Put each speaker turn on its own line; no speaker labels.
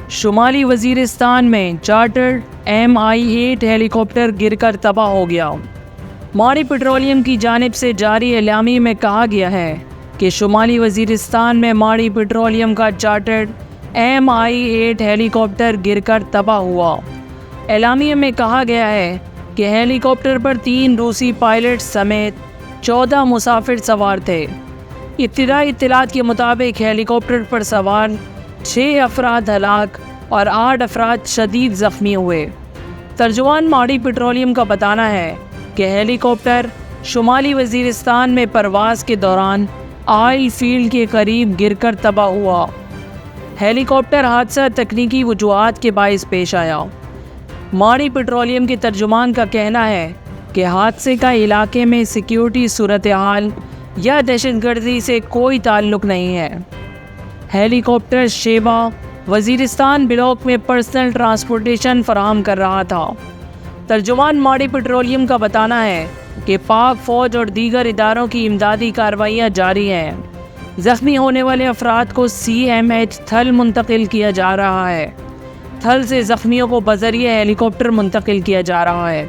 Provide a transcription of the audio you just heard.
شمالی وزیرستان میں chartered Mi-8 ہیلی copter گر کر تباہ ہو گیا۔ ماڑی پیٹرولیم کی جانب سے جاری اعلامیے میں کہا گیا ہے کہ شمالی وزیرستان میں ماڑی پیٹرولیم کا چارٹرڈ Mi-8 ہیلی کاپٹر گر کر تباہ ہوا۔ اعلامیے میں کہا گیا ہے کہ ہیلی کاپٹر پر 3 روسی پائلٹ سمیت 14 مسافر سوار تھے۔ ابتدائی اطلاعات کے مطابق ہیلی کاپٹر پر سوار 6 افراد ہلاک اور 8 افراد شدید زخمی ہوئے۔ ترجمان ماڑی پیٹرولیم کا بتانا ہے کہ ہیلی کاپٹر شمالی وزیرستان میں پرواز کے دوران آئل فیلڈ کے قریب گر کر تباہ ہوا۔ ہیلی کاپٹر حادثہ تکنیکی وجوہات کے باعث پیش آیا۔ ماڑی پیٹرولیم کے ترجمان کا کہنا ہے کہ حادثے کا علاقے میں سیکیورٹی صورتحال یا دہشت گردی سے کوئی تعلق نہیں ہے۔ ہیلی کاپٹر شیبہ وزیرستان بلاک میں پرسنل ٹرانسپورٹیشن فراہم کر رہا تھا۔ ترجمان ماڑی پیٹرولیم کا بتانا ہے کہ پاک فوج اور دیگر اداروں کی امدادی کارروائیاں جاری ہیں۔ زخمی ہونے والے افراد کو CMH تھل منتقل کیا جا رہا ہے۔ تھل سے زخمیوں کو بذریعہ ہیلی کاپٹر منتقل کیا جا رہا ہے۔